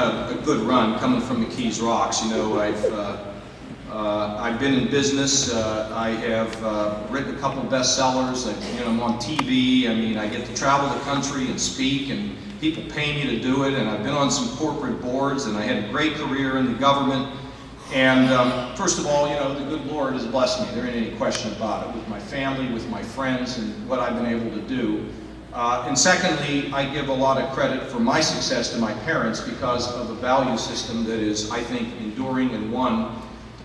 a good run coming from the Keys Rocks. You know, I've been in business. I have written a couple bestsellers. I'm on TV. I mean, I get to travel the country and speak, and people pay me to do it. And I've been on some corporate boards, and I had a great career in the government. And first of all, you know, the good Lord has blessed me. There ain't any question about it, with my family, with my friends, and what I've been able to do. And secondly, I give a lot of credit for my success to my parents because of a value system that is, I think, enduring and one.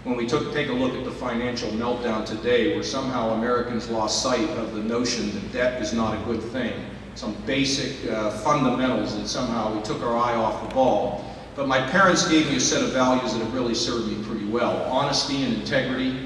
When we take a look at the financial meltdown today, where somehow Americans lost sight of the notion that debt is not a good thing, some basic fundamentals that somehow we took our eye off the ball. But my parents gave me a set of values that have really served me pretty well. Honesty and integrity,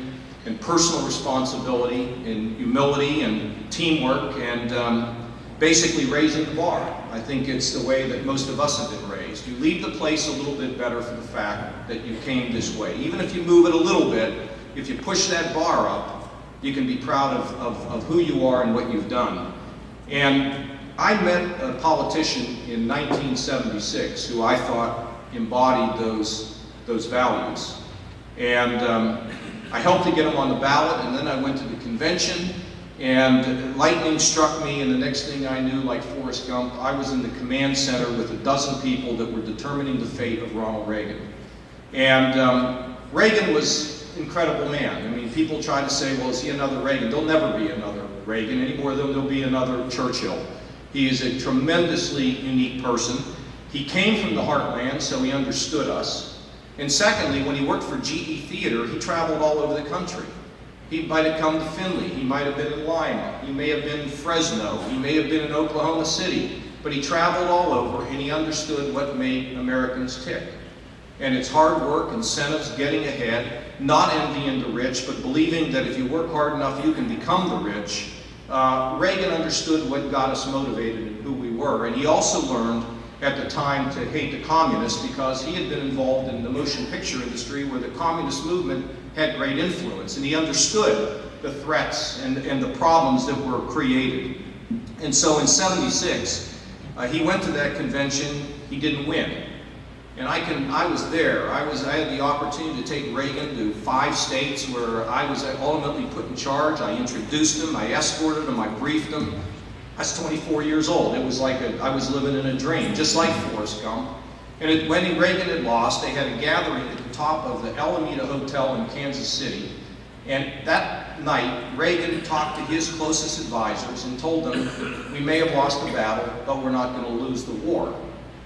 and personal responsibility, and humility, and teamwork, and basically raising the bar. I think it's the way that most of us have been raised. You leave the place a little bit better for the fact that you came this way. Even if you move it a little bit, if you push that bar up, you can be proud of who you are and what you've done. And I met a politician in 1976 who I thought embodied those values. And I helped to get him on the ballot, and then I went to the convention, and lightning struck me, and the next thing I knew, like Forrest Gump, I was in the command center with a dozen people that were determining the fate of Ronald Reagan. And Reagan was an incredible man. I mean, people try to say, well, is he another Reagan? There'll never be another Reagan any more than there'll be another Churchill. He is a tremendously unique person. He came from the heartland, so he understood us. And secondly, when he worked for GE Theater, he traveled all over the country. He might have come to Findlay, he might have been in Lima, he may have been in Fresno, he may have been in Oklahoma City, but he traveled all over and he understood what made Americans tick. And it's hard work, incentives, getting ahead, not envying the rich, but believing that if you work hard enough, you can become the rich. Reagan understood what got us motivated and who we were, and he also learned at the time to hate the communists because he had been involved in the motion picture industry where the communist movement had great influence, and he understood the threats and the problems that were created. And so in '76, he went to that convention. He didn't win. And I was there. I had the opportunity to take Reagan to 5 states where I was ultimately put in charge. I introduced him, I escorted him, I briefed him. I was 24 years old. It was like I was living in a dream, just like Forrest Gump. And when Reagan had lost, they had a gathering at the top of the Alameda Hotel in Kansas City. And that night, Reagan talked to his closest advisors and told them, we may have lost the battle, but we're not going to lose the war.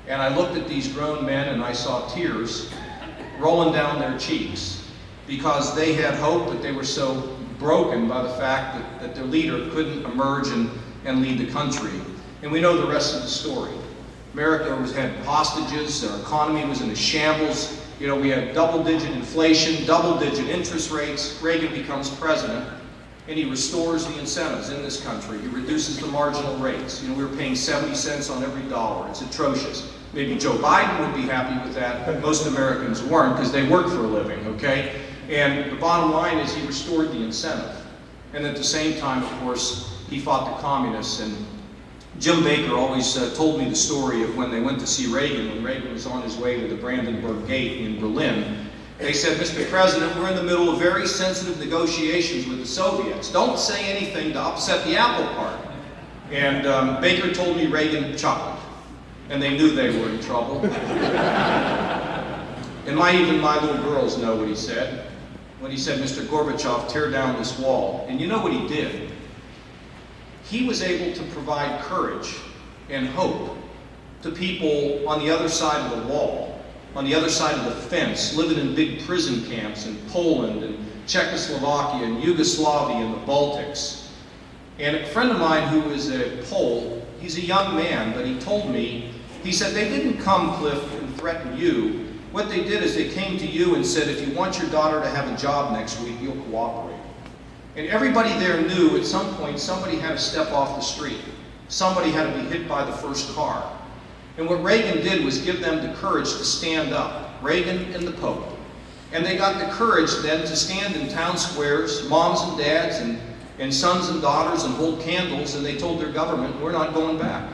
And I looked at these grown men and I saw tears rolling down their cheeks because they had hope, but they were so broken by the fact that their leader couldn't emerge and lead the country. And we know the rest of the story. America had hostages, our economy was in a shambles. You know, we had double-digit inflation, double-digit interest rates. Reagan becomes president, and he restores the incentives in this country. He reduces the marginal rates. You know, we were paying 70 cents on every dollar. It's atrocious. Maybe Joe Biden would be happy with that, but most Americans weren't because they work for a living, okay? And the bottom line is he restored the incentive. And at the same time, of course, he fought the communists. And Jim Baker always told me the story of when they went to see Reagan, when Reagan was on his way to the Brandenburg Gate in Berlin. They said, Mr. President, we're in the middle of very sensitive negotiations with the Soviets. Don't say anything to upset the apple cart. And Baker told me Reagan chuckled. And they knew they were in trouble. And even my little girls know what he said. When he said, Mr. Gorbachev, tear down this wall. And you know what he did? He was able to provide courage and hope to people on the other side of the wall, on the other side of the fence, living in big prison camps in Poland and Czechoslovakia and Yugoslavia and the Baltics. And a friend of mine who is a Pole, he's a young man, but he told me, he said, they didn't come, Cliff, and threaten you. What they did is they came to you and said, if you want your daughter to have a job next week, you'll cooperate. And everybody there knew at some point somebody had to step off the street. Somebody had to be hit by the first car. And what Reagan did was give them the courage to stand up, Reagan and the Pope. And they got the courage then to stand in town squares, moms and dads and sons and daughters, and hold candles, and they told their government, we're not going back.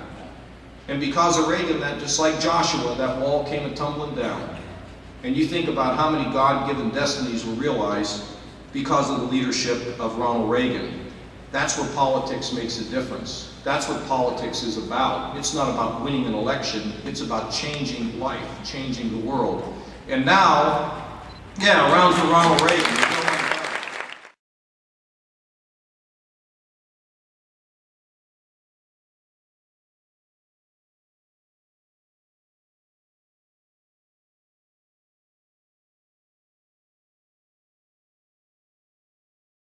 And because of Reagan, that just like Joshua, that wall came a-tumbling down. And you think about how many God-given destinies were realized because of the leadership of Ronald Reagan. That's where politics makes a difference. That's what politics is about. It's not about winning an election. It's about changing life, changing the world. And now, yeah, around for Ronald Reagan.